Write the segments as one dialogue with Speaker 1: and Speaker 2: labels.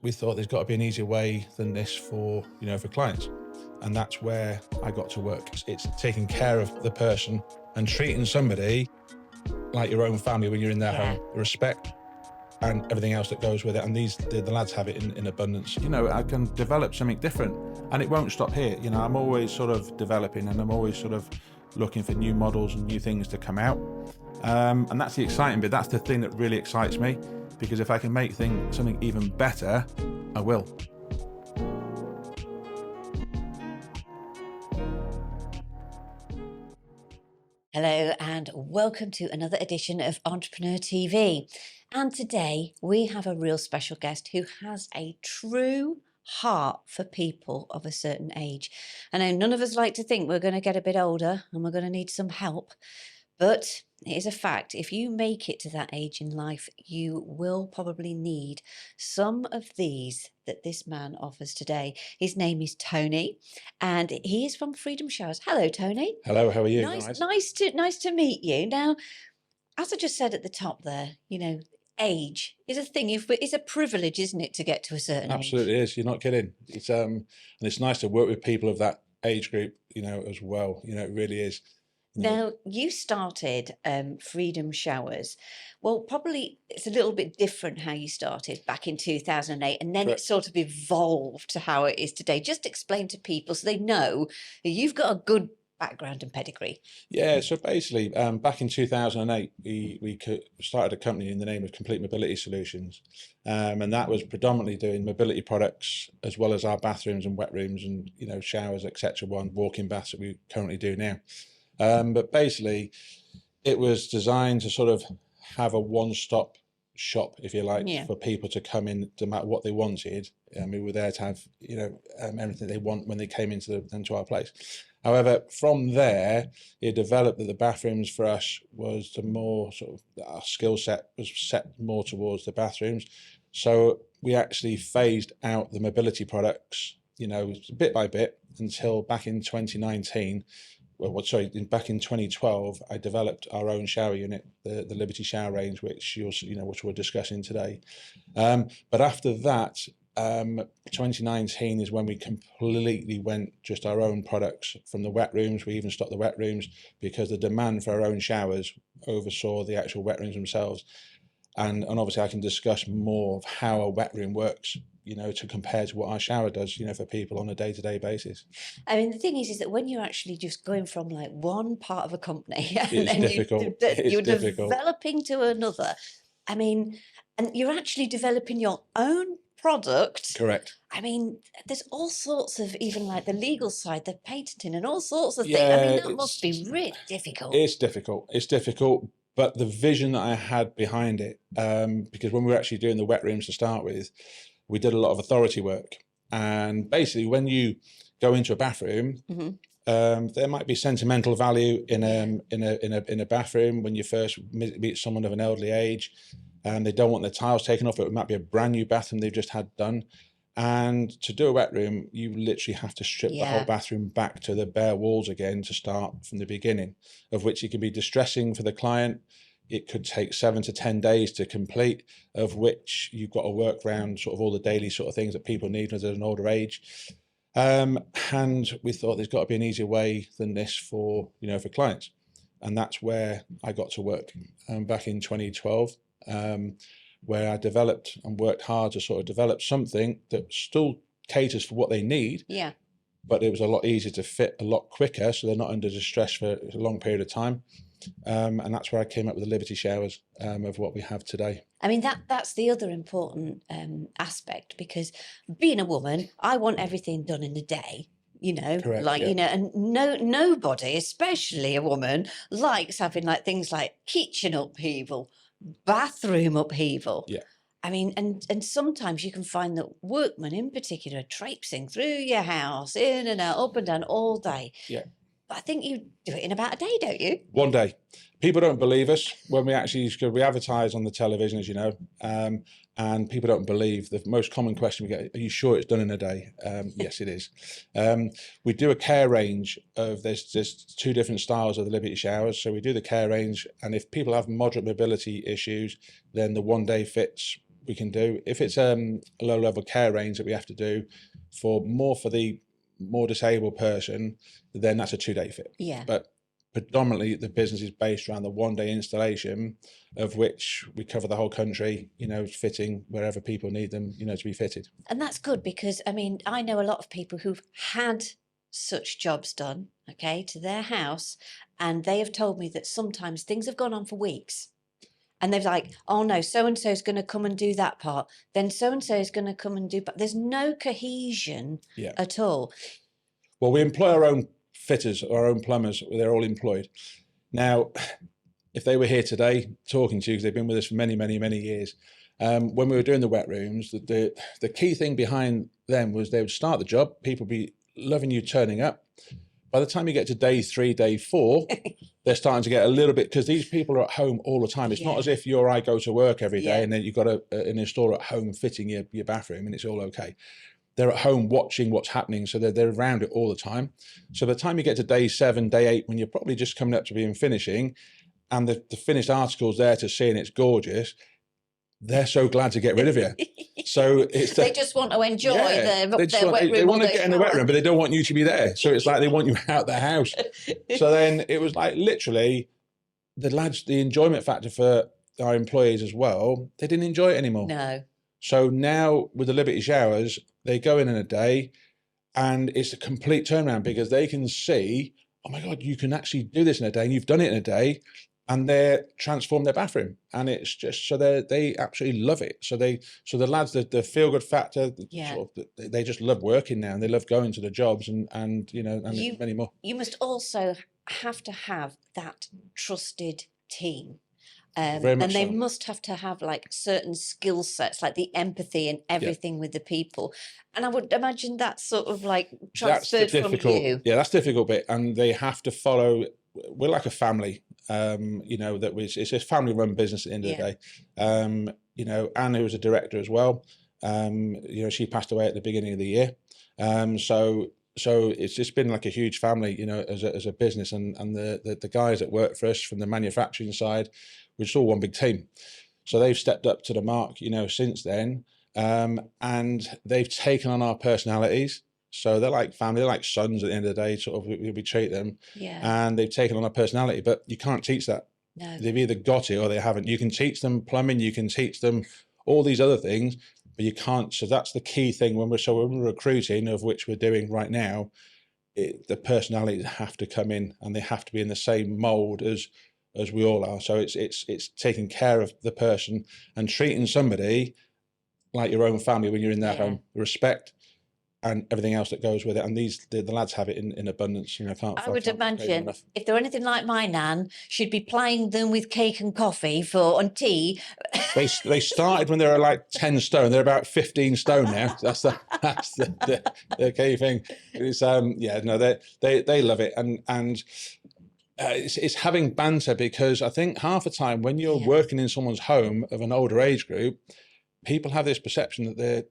Speaker 1: we thought there's got to be an easier way than this for clients, and that's where I got to work. It's taking care of the person and treating somebody like your own family when you're in their home. Respect and everything else that goes with it, and the lads have it in abundance. I can develop something different, and it won't stop here. I'm always sort of developing, and I'm always sort of looking for new models and new things to come out, and that's the exciting bit. That's the thing that really excites me, because if I can make something even better, I will.
Speaker 2: Hello and welcome to another edition of Entrepreneur TV. And today we have a real special guest who has a true heart for people of a certain age. I know none of us like to think we're going to get a bit older and we're going to need some help, but it is a fact. If you make it to that age in life, you will probably need some of these that this man offers today. His name is Tony, and he is from Freedom Showers. Hello, Tony.
Speaker 1: Hello, how are you?
Speaker 2: Nice to meet you. Now, as I just said at the top there, age is a thing. It's a privilege, isn't it, to get to a certain age?
Speaker 1: Absolutely is. You're not kidding. It's and it's nice to work with people of that age group, as well. It really is.
Speaker 2: Now, you started Freedom Showers. Well, probably it's a little bit different how you started back in 2008, and then
Speaker 1: Correct.
Speaker 2: it sort of evolved to how it is today. Just explain to people so they know that you've got a good background and pedigree.
Speaker 1: Yeah, so basically, back in 2008, we started a company in the name of Complete Mobility Solutions, and that was predominantly doing mobility products, as well as our bathrooms and wet rooms and showers, etc. One walk-in baths that we currently do now. But basically, it was designed to sort of have a one-stop shop, if you like, for people to come in, no matter what they wanted. We were there to have everything they want when they came into our place. However, from there, it developed that the bathrooms for us was the more sort of, our skill set was set more towards the bathrooms. So we actually phased out the mobility products, bit by bit, until back in 2019. Back in 2012, I developed our own shower unit, the Liberty Shower range, which which we're discussing today. But after that, 2019 is when we completely went just our own products from the wet rooms. We even stopped the wet rooms because the demand for our own showers oversaw the actual wet rooms themselves. And obviously I can discuss more of how a wet room works, to compare to what our shower does, for people on a day-to-day basis.
Speaker 2: I mean, the thing is that when you're actually just going from like one part of a company and
Speaker 1: it's
Speaker 2: then
Speaker 1: difficult.
Speaker 2: you're
Speaker 1: difficult.
Speaker 2: developing to another, I mean, and you're actually developing your own product.
Speaker 1: Correct.
Speaker 2: I mean, there's all sorts of, even like the legal side, the patenting and all sorts of
Speaker 1: Yeah,
Speaker 2: things. I mean, that must be really difficult.
Speaker 1: It's difficult. But the vision that I had behind it, because when we were actually doing the wet rooms to start with, we did a lot of authority work. And basically, when you go into a bathroom, there might be sentimental value in a bathroom when you first meet someone of an elderly age, and they don't want their tiles taken off. It might be a brand new bathroom they've just had done. And to do a wet room, you literally have to strip the whole bathroom back to the bare walls again to start from the beginning, of which it can be distressing for the client. It could take 7 to 10 days to complete, of which you've got to work around sort of all the daily sort of things that people need as an older age. And we thought there's got to be an easier way than this for clients. And that's where I got to work back in 2012. Where I developed and worked hard to sort of develop something that still caters for what they need, but it was a lot easier to fit a lot quicker, so they're not under distress for a long period of time. And that's where I came up with the Liberty Showers of what we have today.
Speaker 2: I mean, that's the other important aspect, because being a woman, I want everything done in a day.
Speaker 1: Correct,
Speaker 2: and nobody, especially a woman, likes having like things like kitchen upheaval, bathroom upheaval. I mean, and sometimes you can find that workmen in particular are traipsing through your house, in and out, up and down all day. But I think you do it in about a day, don't you?
Speaker 1: One day. People don't believe us when we advertise on the television, as you know, and people don't believe. The most common question we get, are you sure it's done in a day? Yes, it is. We do a care range of, there's 2 different styles of the Liberty Showers. So we do the care range, and if people have moderate mobility issues, then the one day fits we can do. If it's a low level care range that we have to do for the more disabled person, then that's a 2-day fit.
Speaker 2: Yeah.
Speaker 1: But predominantly the business is based around the 1-day installation, of which we cover the whole country, fitting wherever people need them, to be fitted.
Speaker 2: And that's good, because I mean, I know a lot of people who've had such jobs done, okay, to their house, and they have told me that sometimes things have gone on for weeks. And they're like, oh no, so-and-so is going to come and do that part. Then so-and-so is going to come and do, but there's no cohesion at all.
Speaker 1: Well, we employ our own fitters, our own plumbers. They're all employed. Now, if they were here today talking to you, because they've been with us for many, many, many years, when we were doing the wet rooms, the key thing behind them was they would start the job, people be loving you turning up. By the time you get to day 3, day 4, they're starting to get a little bit, because these people are at home all the time. It's not as if you or I go to work every day and then you've got an installer at home fitting your bathroom and it's all okay. They're at home watching what's happening, so they're around it all the time. So by the time you get to day 7, day 8, when you're probably just coming up to being finishing, and the finished article's there to see and it's gorgeous, they're so glad to get rid of you. So
Speaker 2: they just want to enjoy their wet room.
Speaker 1: They want to get in the wet room, but they don't want you to be there. So it's like they want you out the house. So then it was like literally the lads, the enjoyment factor for our employees as well, they didn't enjoy it anymore.
Speaker 2: No.
Speaker 1: So now with the Liberty showers, they go in a day and it's a complete turnaround, because they can see, oh my God, you can actually do this in a day, and you've done it in a day, and they're transformed their bathroom. And it's just, so they absolutely love it. So the lads, the feel good factor, they just love working now, and they love going to the jobs and many more.
Speaker 2: You must also have to have that trusted team. And they must have to have like certain skill sets, like the empathy and everything with the people. And I would imagine that's sort of like transferred from you.
Speaker 1: Yeah, that's the difficult bit. And they have to follow. We're like a family, it's a family run business at the end of the day. Anne, who was a director as well, she passed away at the beginning of the year. So it's just been like a huge family, as a business, and the guys that work for us from the manufacturing side, we're just all one big team. So they've stepped up to the mark, since then, and they've taken on our personalities. So they're like family, they're like sons at the end of the day, sort of, we treat them.
Speaker 2: Yeah.
Speaker 1: And they've taken on our personality, but you can't teach that.
Speaker 2: No.
Speaker 1: They've either got it or they haven't. You can teach them plumbing, you can teach them all these other things, but you can't. So that's the key thing when we're recruiting, of which we're doing right now. The personalities have to come in, and they have to be in the same mold as we all are. So it's taking care of the person and treating somebody like your own family when you're in their home. Respect and everything else that goes with it. And the lads have it in abundance.
Speaker 2: I would imagine if they're anything like my nan, she'd be plying them with cake and coffee and tea.
Speaker 1: They started when they were like 10 stone. They're about 15 stone now. That's the key thing. It's they love it, and it's having banter, because I think half the time when you're working in someone's home of an older age group, people have this perception that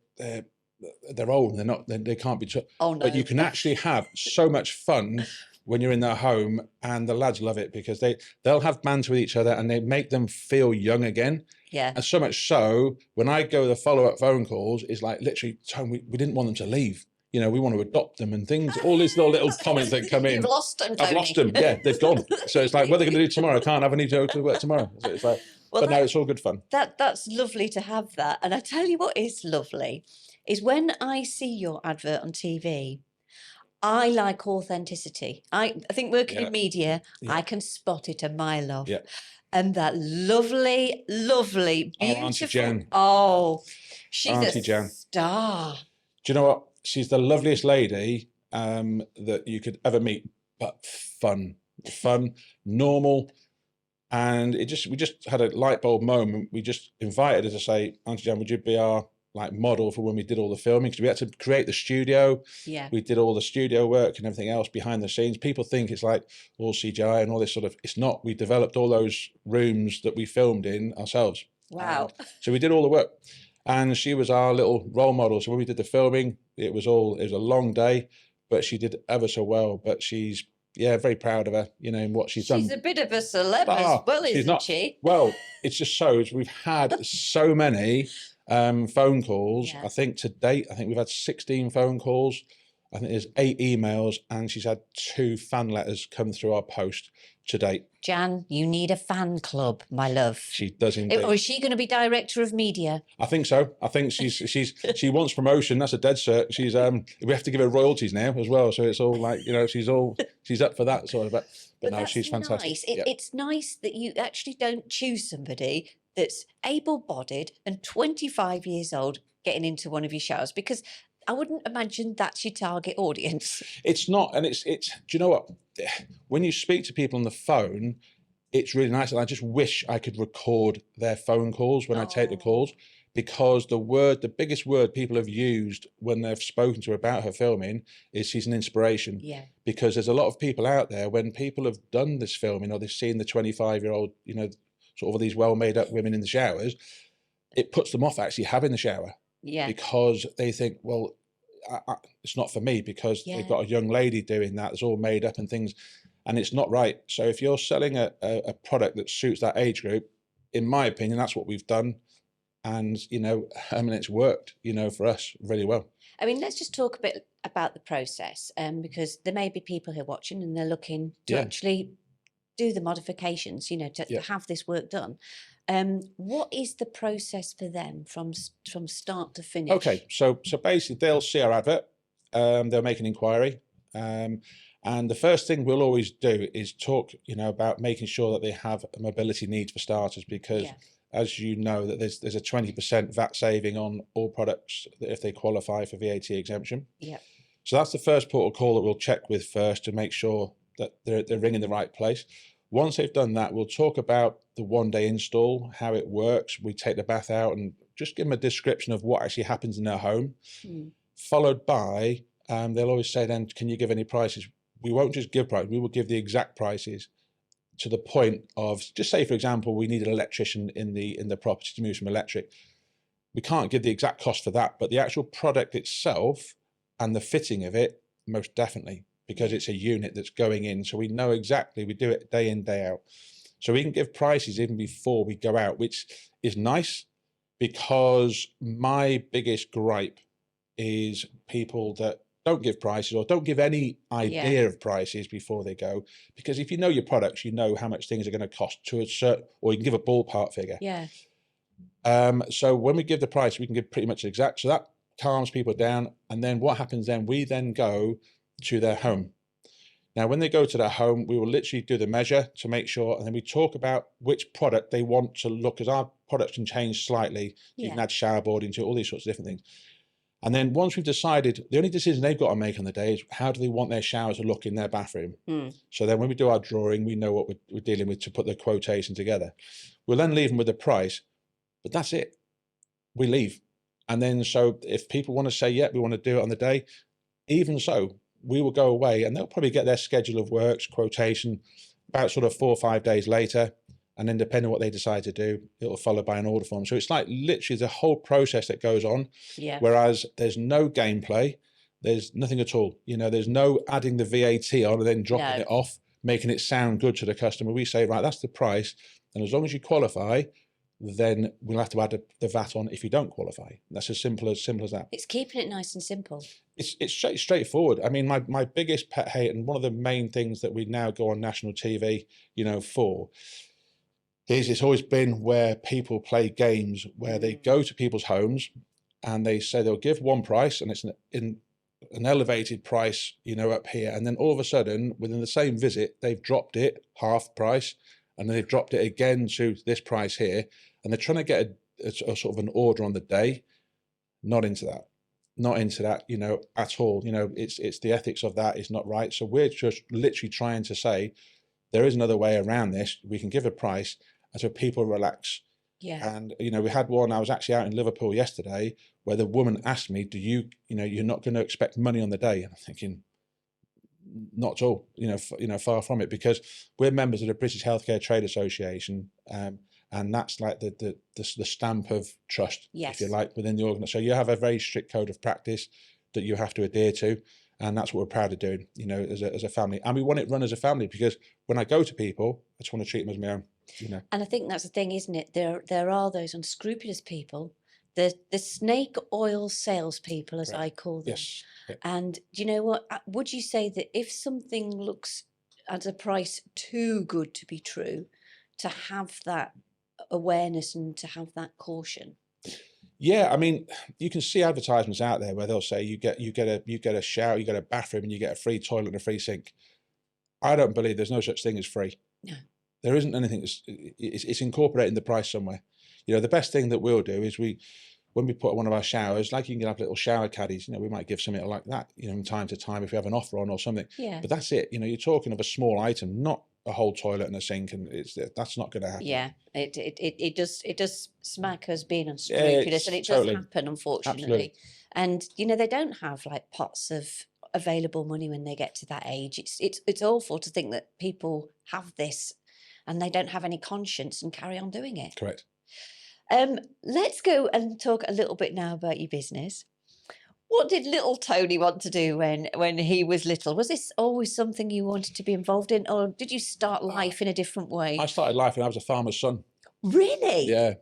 Speaker 1: they're old and they can't be
Speaker 2: oh, no.
Speaker 1: But you can actually have so much fun when you're in their home, and the lads love it, because they'll have banter with each other and they make them feel young again.
Speaker 2: Yeah.
Speaker 1: And so much so, when I go the follow-up phone calls, it's like literally, Tom, we didn't want them to leave. We want to adopt them and things, all these little comments that come in.
Speaker 2: You've lost them,
Speaker 1: Tony. I've lost them, yeah, they've gone. So it's like, what are they going to do tomorrow? I can't have any to go to work tomorrow. So it's like, but no, it's all good fun.
Speaker 2: That's lovely to have that. And I tell you what is lovely, is when I see your advert on TV, I like authenticity. I think working in media, I can spot it a mile off.
Speaker 1: Yeah.
Speaker 2: And that lovely, lovely, beautiful.
Speaker 1: Auntie Jan.
Speaker 2: Oh, she's
Speaker 1: Auntie
Speaker 2: a
Speaker 1: Jan.
Speaker 2: star.
Speaker 1: Do you know what? She's the loveliest lady that you could ever meet, but fun, normal. And we just had a light bulb moment. We just invited her to say, Auntie Jan, would you be our model for when we did all the filming? Because we had to create the studio.
Speaker 2: Yeah.
Speaker 1: We did all the studio work and everything else behind the scenes. People think it's like all CGI and all this sort of, it's not. We developed all those rooms that we filmed in ourselves.
Speaker 2: Wow.
Speaker 1: So we did all the work. And she was our little role model. So when we did the filming, it was a long day, but she did ever so well. But she's, very proud of her, in what she's done.
Speaker 2: She's a bit of a celeb as well, isn't she?
Speaker 1: Well, it just shows we've had so many, Phone calls.
Speaker 2: Yeah.
Speaker 1: I think to date, I think we've had 16 phone calls. I think there's 8 emails, and she's had 2 fan letters come through our post to date.
Speaker 2: Jan, you need a fan club, my love.
Speaker 1: She does indeed.
Speaker 2: Or is she going to be director of media?
Speaker 1: I think so. I think she wants promotion. That's a dead cert. She's we have to give her royalties now as well. So it's all like, you know, she's up for that sort of. But no,
Speaker 2: that's
Speaker 1: she's fantastic.
Speaker 2: Nice. It's nice that you actually don't choose somebody that's able-bodied and 25 years old getting into one of your shows, because I wouldn't imagine that's your target audience.
Speaker 1: It's not, and it's. Do you know what? When you speak to people on the phone, it's really nice, and I just wish I could record their phone calls when I take the calls, because the biggest word people have used when they've spoken to her about her filming is she's an inspiration.
Speaker 2: Yeah.
Speaker 1: Because there's a lot of people out there, when people have done this filming or they've seen the 25-year-old, you know, sort of these well-made-up women in the showers, it puts them off actually having the shower.
Speaker 2: Yeah.
Speaker 1: Because they think, well, it's not for me, because they've got a young lady doing that. It's all made up and things, and it's not right. So if you're selling a product that suits that age group, in my opinion, that's what we've done. And, you know, I mean, it's worked, you know, for us really well.
Speaker 2: I mean, let's just talk a bit about the process, because there may be people who are watching and they're looking to actually do the modifications, you know, to have this work done. What is the process for them from start to finish?
Speaker 1: Okay, so basically they'll see our advert, they'll make an inquiry, and the first thing we'll always do is talk, you know, about making sure that they have a mobility needs for starters, because as you know, that there's a 20% VAT saving on all products if they qualify for VAT exemption.
Speaker 2: Yeah.
Speaker 1: So that's the first port of call that we'll check with first to make sure that they're ringing the right place. Once they've done that, we'll talk about the one-day install, how it works. We take the bath out and just give them a description of what actually happens in their home, followed by, they'll always say then, can you give any prices? We won't just give prices, we will give the exact prices, to the point of, just say, for example, we need an electrician in the property to move some electric. We can't give the exact cost for that, but the actual product itself and the fitting of it, most definitely, because it's a unit that's going in. So we know exactly, we do it day in, day out. So we can give prices even before we go out, which is nice, because my biggest gripe is people that don't give prices or don't give any idea of prices before they go. Because if you know your products, you know how much things are going to cost to a certain, or you can give a ballpark figure.
Speaker 2: Yeah.
Speaker 1: So when we give the price, we can give pretty much exact. So that calms people down. And then what happens then, we then go to their home. Now, when they go to their home, we will literally do the measure to make sure, and then we talk about which product they want to look, because our products can change slightly. You can add shower boarding to all these sorts of different things. And then once we've decided, the only decision they've got to make on the day is how do they want their shower to look in their bathroom. So then when we do our drawing, we know what we're dealing with to put the quotation together. We'll then leave them with the price, but that's it. We leave. And then so if people want to say, yeah, we want to do it on the day, even so, we will go away and they'll probably get their schedule of works, quotation, about sort of 4 or 5 days later. And then depending on what they decide to do, it'll follow by an order form. So it's like literally the whole process that goes on.
Speaker 2: Yeah.
Speaker 1: Whereas there's no gameplay, there's nothing at all. You know, there's no adding the VAT on and then dropping it off, making it sound good to the customer. We say, right, that's the price. And as long as you qualify, then we'll have to add the VAT on if you don't qualify. That's as simple as that.
Speaker 2: It's keeping it nice and simple.
Speaker 1: It's straightforward. I mean, my biggest pet hate, and one of the main things that we now go on national TV, you know, for, is it's always been where people play games where they go to people's homes and they say they'll give one price and it's in an elevated price, you know, up here. And then all of a sudden, within the same visit, they've dropped it half price, and then they've dropped it again to this price here. And they're trying to get a sort of an order on the day. Not into that, you know, at all. You know, it's the ethics of that is not right. So we're just literally trying to say there is another way around this. We can give a price, and so people relax.
Speaker 2: Yeah.
Speaker 1: And, you know, we had one, I was actually out in Liverpool yesterday, where the woman asked me, you know, you're not going to expect money on the day? And I'm thinking, not at all, you know, far from it, because we're members of the British Healthcare Trade Association. And that's like the stamp of trust, if you like, within the organisation. So you have a very strict code of practice that you have to adhere to. And that's what we're proud of doing, you know, as a family. And we want it run as a family, because when I go to people, I just want to treat them as my own, you know.
Speaker 2: And I think that's the thing, isn't it? There are those unscrupulous people the snake oil salespeople, as
Speaker 1: Correct.
Speaker 2: I call them.
Speaker 1: Yes. Yeah.
Speaker 2: And do you know what? Would you say that if something looks at a price too good to be true, to have that awareness and to have that caution?
Speaker 1: Yeah, I mean, you can see advertisements out there where they'll say you get a shower, you get a bathroom, and you get a free toilet and a free sink. I don't believe there's no such thing as free.
Speaker 2: No.
Speaker 1: There isn't anything it's incorporated in the price somewhere. You know, the best thing that we'll do is when we put one of our showers, like you can have little shower caddies, you know, we might give something like that, you know, from time to time if we have an offer on or something.
Speaker 2: Yeah.
Speaker 1: But that's it. You know, you're talking of a small item, not a whole toilet and a sink, and that's not going to happen.
Speaker 2: Yeah, it does smack us being unscrupulous, and it does happen, unfortunately.
Speaker 1: Absolutely.
Speaker 2: And you know, they don't have like pots of available money when they get to that age. It's awful to think that people have this and they don't have any conscience and carry on doing it.
Speaker 1: Correct.
Speaker 2: Let's go and talk a little bit now about your business. What did little Tony want to do when he was little? Was this always something you wanted to be involved in, or did you start life in a different way?
Speaker 1: I started life when I was a farmer's son.
Speaker 2: Really?
Speaker 1: Yeah.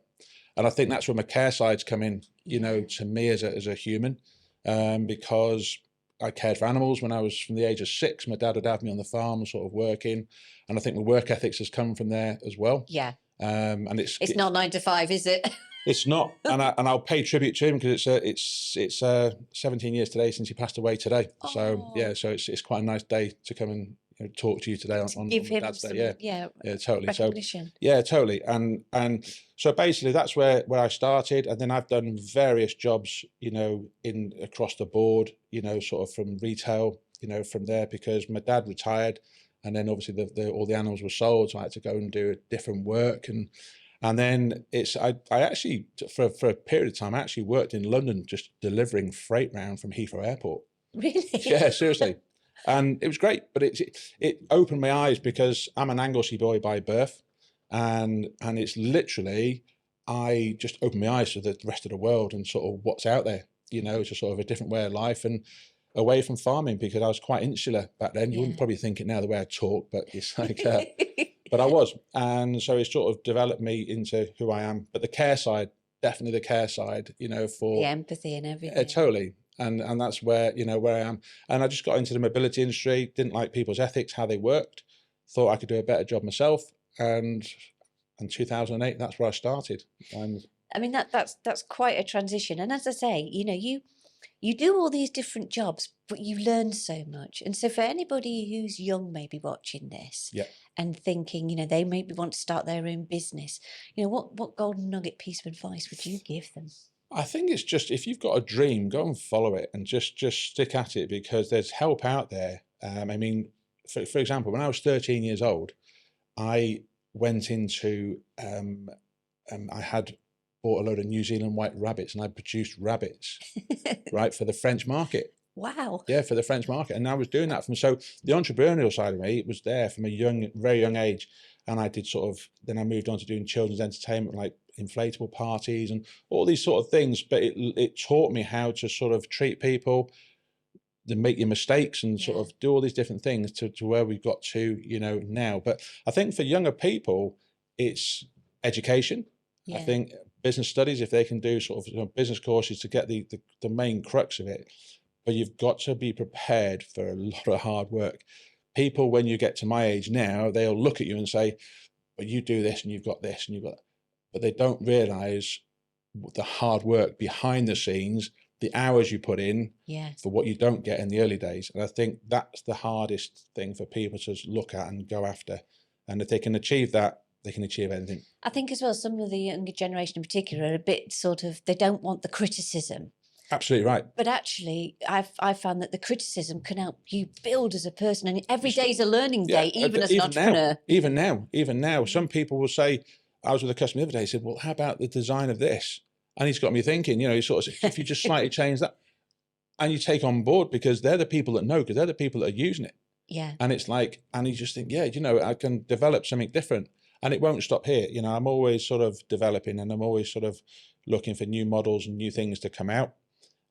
Speaker 1: And I think that's where my care sides come in, you know, to me as a human, because I cared for animals when I was from the age of 6. My dad would have me on the farm sort of working. And I think the work ethics has come from there as well.
Speaker 2: Yeah.
Speaker 1: And
Speaker 2: it's not 9 to 5, is it?
Speaker 1: It's not, and I'll pay tribute to him because it's 17 years today since he passed away today. So yeah, so it's quite a nice day to come and talk to you today on
Speaker 2: give him
Speaker 1: Dad's
Speaker 2: some,
Speaker 1: Day.
Speaker 2: Yeah,
Speaker 1: totally.
Speaker 2: recognition.
Speaker 1: So yeah, totally. And so basically that's where I started, and then I've done various jobs, you know, across the board, you know, sort of from retail, you know, from there, because my dad retired, and then obviously all the animals were sold, so I had to go and do different work. And then I actually, for a period of time, I actually worked in London just delivering freight round from Heathrow Airport.
Speaker 2: Really?
Speaker 1: Yeah, seriously. And it was great, but it opened my eyes because I'm an Anglesey boy by birth. And it's literally, I just opened my eyes to the rest of the world and sort of what's out there, you know, it's a sort of a different way of life and away from farming, because I was quite insular back then. You wouldn't probably think it now the way I talk, but it's like... But I was, and so it sort of developed me into who I am. But the care side, definitely the care side, you know, for
Speaker 2: the empathy and everything.
Speaker 1: Totally, and that's where where I am. And I just got into the mobility industry. Didn't like people's ethics, how they worked. Thought I could do a better job myself. And in 2008, that's where I started. And
Speaker 2: I mean that's quite a transition. And as I say, you know, you do all these different jobs, but you learn so much. And so for anybody who's young, maybe watching this and thinking, you know, they maybe want to start their own business, you know, what golden nugget piece of advice would you give them?
Speaker 1: I think it's just, if you've got a dream, go and follow it and just stick at it, because there's help out there. I mean, for example, when I was 13 years old, I went into, I had bought a load of New Zealand white rabbits, and I produced rabbits, right, for the French market.
Speaker 2: Wow.
Speaker 1: Yeah, for the French market. And I was doing that so the entrepreneurial side of me was there from a very young age. And I did then I moved on to doing children's entertainment, like inflatable parties and all these sort of things. But it taught me how to sort of treat people, to make your mistakes and sort of do all these different things to where we've got to, you know, now. But I think for younger people, it's education. I think business studies, if they can do sort of business courses to get the main crux of it. But you've got to be prepared for a lot of hard work. People, when you get to my age now, they'll look at you and say, well, you do this and you've got this and you've got that. But they don't realize the hard work behind the scenes, the hours you put in for what you don't get in the early days. And I think that's the hardest thing for people to look at and go after. And if they can achieve that, they can achieve anything.
Speaker 2: I think as well, some of the younger generation in particular are a bit sort of, they don't want the criticism.
Speaker 1: Absolutely right.
Speaker 2: But actually, I've found that the criticism can help you build as a person, and every day is a learning day, even as an entrepreneur.
Speaker 1: Even now, some people will say, I was with a customer the other day, he said, well, how about the design of this? And he's got me thinking, you know, he sort of said, if you just slightly change that, and you take on board, because they're the people that know, because they're the people that are using it.
Speaker 2: Yeah.
Speaker 1: And it's like, and you just think, yeah, you know, I can develop something different. And it won't stop here. You know, I'm always sort of developing, and I'm always sort of looking for new models and new things to come out.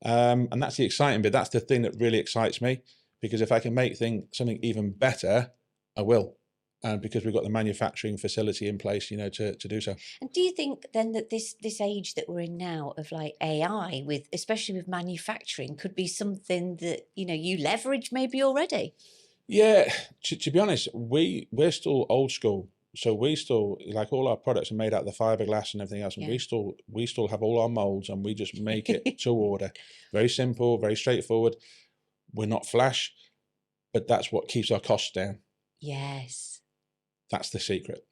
Speaker 1: And that's the exciting bit. That's the thing that really excites me, because if I can make something even better, I will. and because we've got the manufacturing facility in place, you know, to do so.
Speaker 2: And do you think then that this age that we're in now of like AI, with especially with manufacturing, could be something that, you know, you leverage maybe already?
Speaker 1: Yeah, to be honest, we're still old school. So we still, like, all our products are made out of the fiberglass and everything else, and
Speaker 2: Yeah.
Speaker 1: we still have all our molds, and we just make it to order. Very simple, very straightforward. We're not flash, but that's what keeps our costs down.
Speaker 2: Yes.
Speaker 1: That's the secret.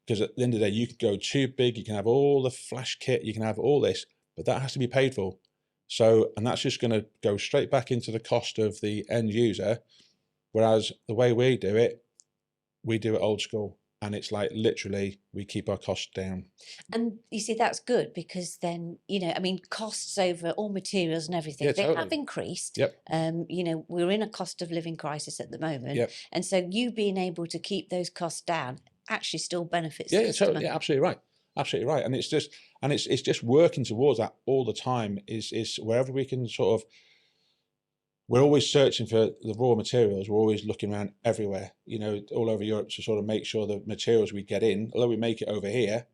Speaker 1: Because at the end of the day, you can go too big, you can have all the flash kit, you can have all this, but that has to be paid for. So, and that's just going to go straight back into the cost of the end user. Whereas the way we do it old school. And it's like, literally, we keep our costs down.
Speaker 2: And you see, that's good, because then, you know, I mean, costs over all materials and everything,
Speaker 1: Yeah,
Speaker 2: they have
Speaker 1: totally.
Speaker 2: increased.
Speaker 1: Yep.
Speaker 2: You know, we're in a cost of living crisis at the moment.
Speaker 1: Yep.
Speaker 2: And so you being able to keep those costs down actually still benefits
Speaker 1: Yeah,
Speaker 2: the customer.
Speaker 1: totally. Yeah, absolutely right. Absolutely right. And it's just working towards that all the time, is wherever we can sort of, we're always searching for the raw materials. We're always looking around everywhere, you know, all over Europe, to sort of make sure the materials we get in, although we make it over here,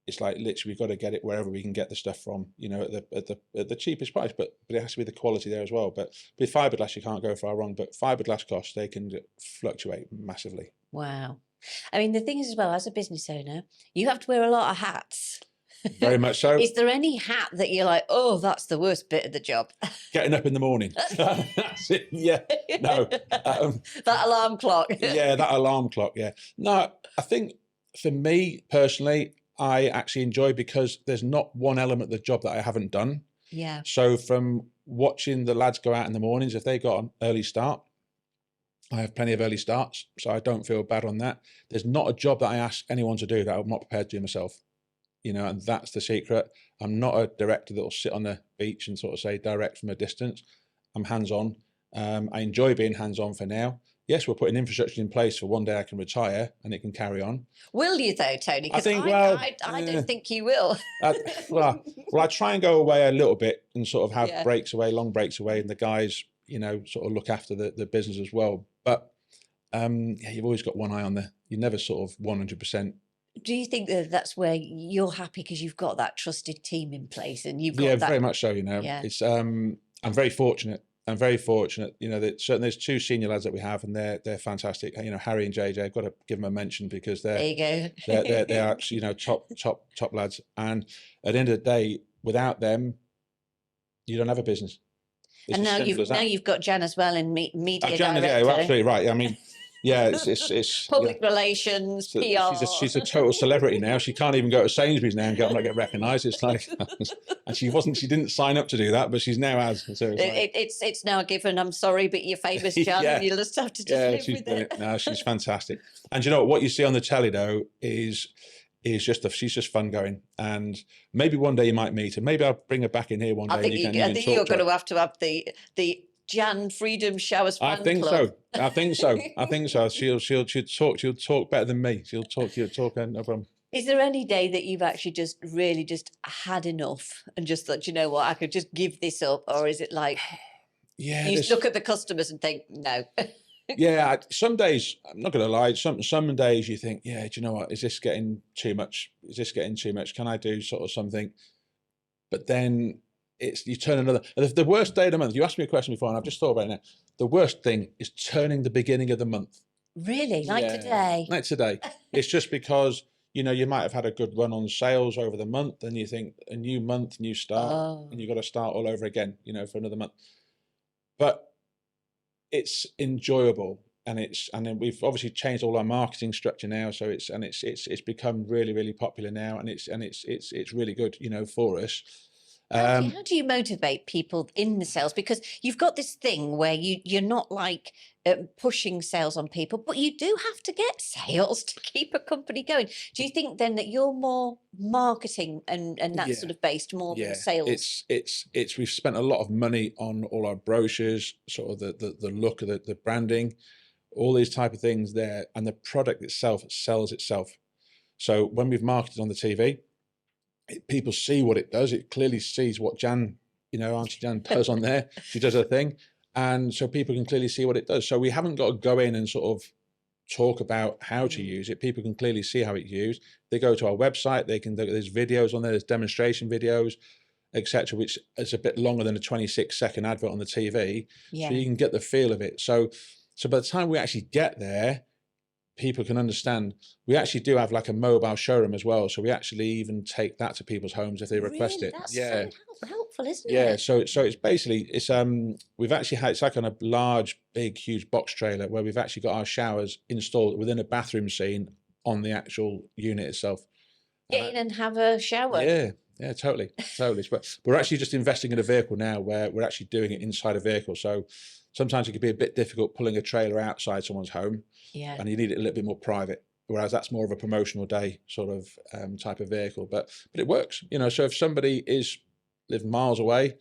Speaker 1: it's like, literally, we've got to get it wherever we can get the stuff from, you know, at the cheapest price, but it has to be the quality there as well. But with fiberglass, you can't go far wrong, but fiberglass costs, they can fluctuate massively.
Speaker 2: Wow. I mean, the thing is as well, as a business owner, you have to wear a lot of hats.
Speaker 1: Very much so.
Speaker 2: Is there any hat that you're like, oh, that's the worst bit of the job?
Speaker 1: Getting up in the morning. That's it. Yeah. No.
Speaker 2: That alarm clock.
Speaker 1: Yeah, that alarm clock. Yeah. No, I think for me personally, I actually enjoy, because there's not one element of the job that I haven't done.
Speaker 2: Yeah.
Speaker 1: So from watching the lads go out in the mornings, if they got an early start, I have plenty of early starts, so I don't feel bad on that. There's not a job that I ask anyone to do that I'm not prepared to do myself. You know, and that's the secret. I'm not a director that will sit on the beach and sort of say direct from a distance. I'm hands-on. I enjoy being hands-on for now. Yes, we're putting infrastructure in place for one day I can retire and it can carry on.
Speaker 2: Will you though, Tony?
Speaker 1: I
Speaker 2: Because
Speaker 1: think,
Speaker 2: I don't think you will.
Speaker 1: well, I try and go away a little bit and sort of have
Speaker 2: Yeah.
Speaker 1: breaks away, long breaks away, and the guys, you know, sort of look after the business as well. But yeah, you've always got one eye on you never sort of 100%.
Speaker 2: Do you think that that's where you're happy because you've got that trusted team in place and you've got
Speaker 1: Yeah,
Speaker 2: that?
Speaker 1: very much so. You know,
Speaker 2: Yeah.
Speaker 1: it's I'm very fortunate. I'm very fortunate. You know, that certainly there's two senior lads that we have, and they're fantastic. You know, Harry and JJ. I've got to give them a mention, because
Speaker 2: There you go.
Speaker 1: they're actually, you know, top lads. And at the end of the day, without them, you don't have a business. It's
Speaker 2: And
Speaker 1: as
Speaker 2: now
Speaker 1: simple as that.
Speaker 2: you've got Jan as well in media
Speaker 1: Jan, yeah,
Speaker 2: director.
Speaker 1: you're absolutely right. I mean, yeah, it's
Speaker 2: Public relations,
Speaker 1: so
Speaker 2: PR.
Speaker 1: she's a total celebrity now. She can't even go to Sainsbury's now and get recognised. It's like, and she didn't sign up to do that, but she's now has. So
Speaker 2: It's now a given. I'm sorry, but you're famous, Jan,
Speaker 1: Yeah.
Speaker 2: and you'll just have to live
Speaker 1: she's
Speaker 2: with
Speaker 1: brilliant.
Speaker 2: it.
Speaker 1: No, she's fantastic. And you know what you see on the telly though is just she's just fun going. And maybe one day you might meet her. Maybe I'll bring her back in here one day.
Speaker 2: I think you're going to have the Jan Freedom Showers fan
Speaker 1: I think
Speaker 2: club.
Speaker 1: so. I think so. I think so. She'll talk better than me. She'll talk no problem.
Speaker 2: Is there any day that you've actually just really just had enough and just thought, you know what, I could just give this up? Or is it like,
Speaker 1: Yeah,
Speaker 2: you look at the customers and think, no?
Speaker 1: Yeah, some days, I'm not going to lie, some days you think, yeah, do you know what, is this getting too much? Is this getting too much? Can I do sort of something? But then you turn another, the worst day of the month, you asked me a question before and I've just thought about it now. The worst thing is turning the beginning of the month.
Speaker 2: Really? Like today?
Speaker 1: Like today. It's just because, you know, you might have had a good run on sales over the month and you think a new month, new start, and you've got to start all over again, you know, for another month. But it's enjoyable, and then we've obviously changed all our marketing structure now, so it's become really, really popular now, and it's really good, you know, for us.
Speaker 2: How do you motivate people in the sales? Because you've got this thing where you're not like pushing sales on people, but you do have to get sales to keep a company going. Do you think then that you're more marketing and that sort of based more than sales?
Speaker 1: It's we've spent a lot of money on all our brochures, sort of the look of the branding, all these type of things there, and the product itself sells itself. So when we've marketed on the TV, people see what it does. It clearly sees what Jan, you know, Auntie Jan does on there. She does her thing. And so people can clearly see what it does. So we haven't got to go in and sort of talk about how to use it. People can clearly see how it's used. They go to our website, there's videos on there, there's demonstration videos, etc., which is a bit longer than a 26-second advert on the TV.
Speaker 2: Yeah.
Speaker 1: So you can get the feel of it. So by the time we actually get there, people can understand. We actually do have like a mobile showroom as well. So we actually even take that to people's homes if they request
Speaker 2: Really?
Speaker 1: it.
Speaker 2: That's
Speaker 1: Yeah.
Speaker 2: so helpful, isn't
Speaker 1: Yeah,
Speaker 2: it?
Speaker 1: so it's basically we've actually had, it's like on a large, big, huge box trailer where we've actually got our showers installed within a bathroom scene on the actual unit itself.
Speaker 2: Get in and have a shower.
Speaker 1: Yeah, totally. But we're actually just investing in a vehicle now where we're actually doing it inside a vehicle. So sometimes it can be a bit difficult pulling a trailer outside someone's home, and you need it a little bit more private. Whereas that's more of a promotional day sort of type of vehicle. But it works, So if somebody live miles away,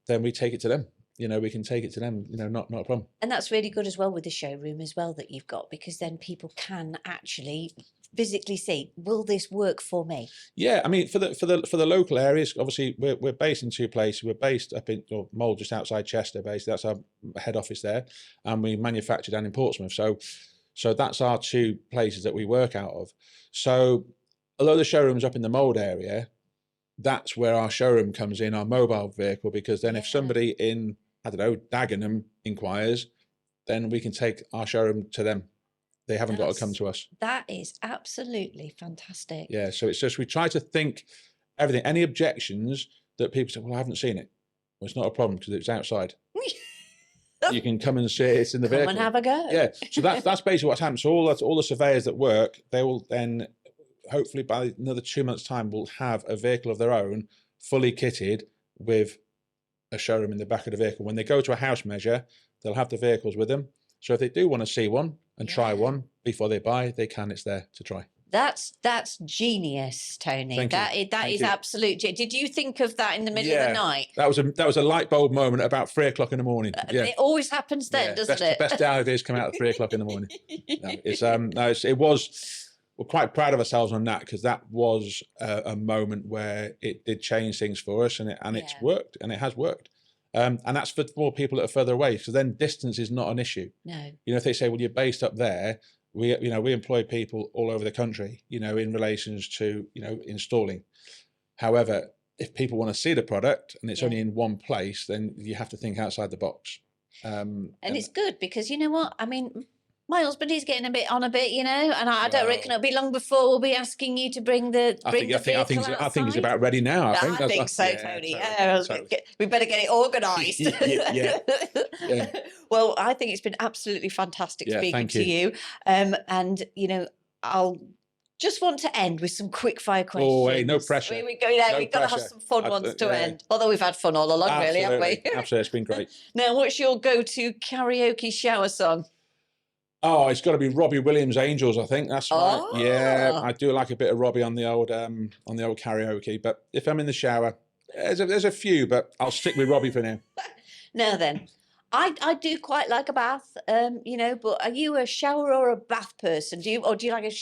Speaker 1: then we take it to them. We can take it to them, not a problem. And
Speaker 2: that's really good as well with the showroom as well that you've got, because then people can actually physically see, will this work for me?
Speaker 1: Yeah, I mean, for the local areas, obviously we're based in two places. We're based up in Mole, just outside Chester, basically. That's our head office there, and we manufacture down in Portsmouth. So that's our two places that we work out of. So although the showroom's up in the Mold area, that's where our showroom comes in, our mobile vehicle, because then if somebody in, I don't know, Dagenham inquires, then we can take our showroom to them. They haven't got to come to us.
Speaker 2: That is absolutely fantastic.
Speaker 1: Yeah, so it's just, we try to think everything, any objections that people say, well, I haven't seen it. Well, it's not a problem because it's outside. You can come and see it, it's in the vehicle.
Speaker 2: Come and have a go.
Speaker 1: Yeah, so that's basically what's happened. So all the surveyors that work, they will then, hopefully by another 2 months' time, will have a vehicle of their own, fully kitted with a showroom in the back of the vehicle. When they go to a house measure, they'll have the vehicles with them. So if they do want to see one and try one before they buy, they can. It's there to try.
Speaker 2: That's genius, Tony. That is absolute. Did you think of that in the middle of the night?
Speaker 1: That was a light bulb moment at about 3 o'clock in the morning.
Speaker 2: It always happens then, doesn't it?
Speaker 1: Best ideas come out at 3 o'clock in the morning. We're quite proud of ourselves on that, because that was a moment where it did change things for us, and it's worked, and it has worked. And that's for more people that are further away. So then distance is not an issue.
Speaker 2: No.
Speaker 1: If they say, well, you're based up there, we employ people all over the country, in relations to, installing. However, if people want to see the product and it's only in one place, then you have to think outside the box.
Speaker 2: And it's good, because you know what? I mean, my husband is getting a bit, and I don't reckon it'll be long before we'll be asking you to bring the vehicle outside.
Speaker 1: I think he's about ready now.
Speaker 2: I think so, Tony. We better get it organised.
Speaker 1: Yeah.
Speaker 2: Well, I think it's been absolutely fantastic speaking to you. And I'll just want to end with some quick fire questions.
Speaker 1: Oh, hey, no pressure.
Speaker 2: Here we go. We've got to have some fun ones to end. Although we've had fun all along, really, haven't we?
Speaker 1: Absolutely, it's been great.
Speaker 2: Now, what's your go-to karaoke shower song?
Speaker 1: Oh, it's got to be Robbie Williams' Angels, I think. That's right. Yeah, I do like a bit of Robbie on the old karaoke. But if I'm in the shower, there's a few, but I'll stick with Robbie for now.
Speaker 2: Now then, I do quite like a bath, but are you a shower or a bath person? Do you like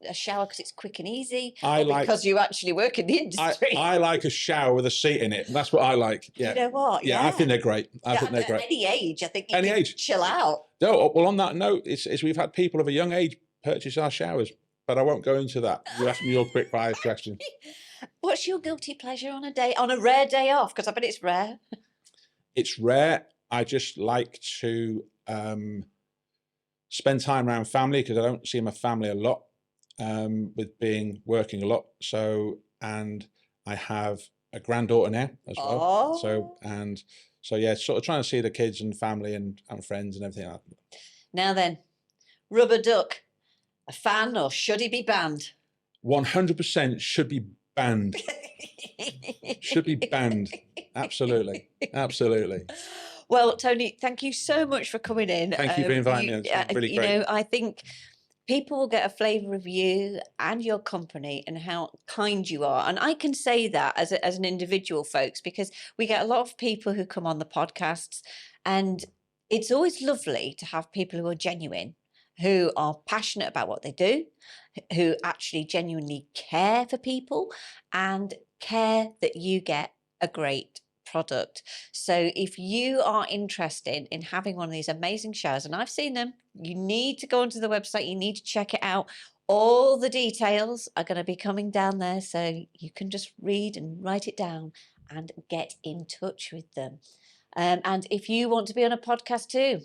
Speaker 2: a shower because it's quick and easy? Because you actually work in the industry?
Speaker 1: I like a shower with a seat in it. That's what I like. Yeah.
Speaker 2: You know what?
Speaker 1: Yeah, I think they're great. I think they're great.
Speaker 2: At any age, I think you can chill out.
Speaker 1: No, well, on that note, it's we've had people of a young age purchase our showers, but I won't go into that. You ask me your quick fire question.
Speaker 2: What's your guilty pleasure on a rare day off? Because I bet it's rare.
Speaker 1: It's rare. I just like to spend time around family, because I don't see my family a lot with working a lot. So, and I have a granddaughter now as well. So yeah, sort of trying to see the kids and family and friends and everything like that.
Speaker 2: Now then, Rubber Duck, a fan or should he be banned?
Speaker 1: 100% should be banned. Should be banned. Absolutely.
Speaker 2: Well, Tony, thank you so much for coming in.
Speaker 1: Thank you for inviting me. It's really great.
Speaker 2: I think people will get a flavour of you and your company and how kind you are. And I can say that as an individual, folks, because we get a lot of people who come on the podcasts, and it's always lovely to have people who are genuine, who are passionate about what they do, who actually genuinely care for people and care that you get a great product. So if you are interested in having one of these amazing showers, and I've seen them, you need to go onto the website, you need to check it out. All the details are going to be coming down there, so you can just read and write it down and get in touch with them. And if you want to be on a podcast too,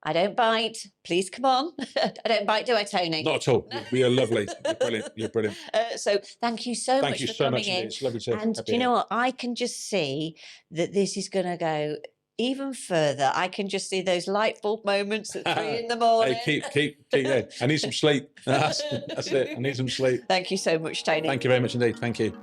Speaker 2: I don't bite. Please come on. I don't bite, do I, Tony?
Speaker 1: Not at all. You're lovely. You're brilliant. You're brilliant.
Speaker 2: So thank you so
Speaker 1: Thank
Speaker 2: much
Speaker 1: you
Speaker 2: for
Speaker 1: so
Speaker 2: coming
Speaker 1: much
Speaker 2: in.
Speaker 1: indeed. It's lovely to
Speaker 2: And
Speaker 1: have
Speaker 2: do you
Speaker 1: you
Speaker 2: know
Speaker 1: here.
Speaker 2: what? I can just see that this is going to go even further. I can just see those light bulb moments at 3 in the morning.
Speaker 1: Hey, keep yeah. I need some sleep. That's it. I need some sleep.
Speaker 2: Thank you so much, Tony.
Speaker 1: Thank you very much indeed. Thank you.